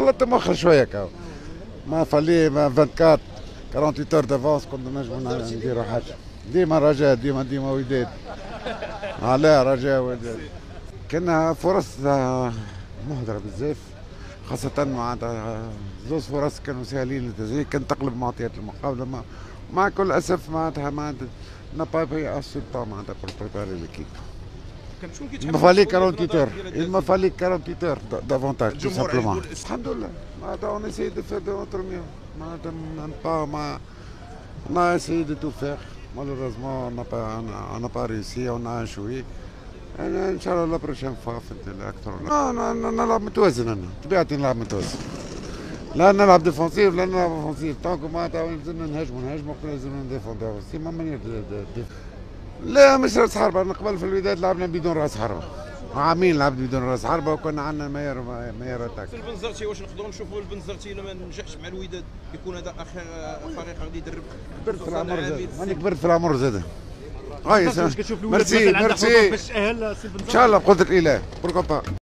خلطت مخر شويه كاو ما فالي ما 24 48 اور دافونس كنا نجمو نديرو حاجه. ديما رجاء، ديما وداد. علاه رجاء وداد. كنا فرص مهدرة بزاف، خاصة معناتها زوز فرص كانوا ساهلين للتسجيل، كان تقلب معطيات المقابلة مع كل أسف معناتها n'a pas pris assez de temps pour préparer l'équipe. Il me fallait 48 heures. Il me fallait 48 heures davantage, tout simplement. Alhamdoulilah. On a essayé de faire de notre mieux. On a essayé de tout faire. Malheureusement, on n'a pas réussi, on a échoué. Inch'Allah la prochaine fois فهمت أكثر. نلعب متوازن أنا، طبيعتي نلعب متوازن. لا نلعب ديفونسيف لا نلعب اوفنسيف، طونك معناتها لازمنا نهاجموا لازمنا نديفوندو، سي ما مانيير لا مش راس حربة. أنا قبل في الوداد لعبنا بدون راس حربة، عامين لعبت بدون راس حربة وكنا عندنا ماير اتاك. في البنزرتي واش نقدروا نشوفوا البنزرتي لما نجحش مع الوداد يكون هذا اخر فريق غادي يدرب؟ كبرت في العمر زاد، ماني كبرت في العمر زاد. كيفاش كتشوف الوداد ميرسي باش تأهل سي البنزرتي؟ ان شاء الله بقدرة الإله، بوركو با.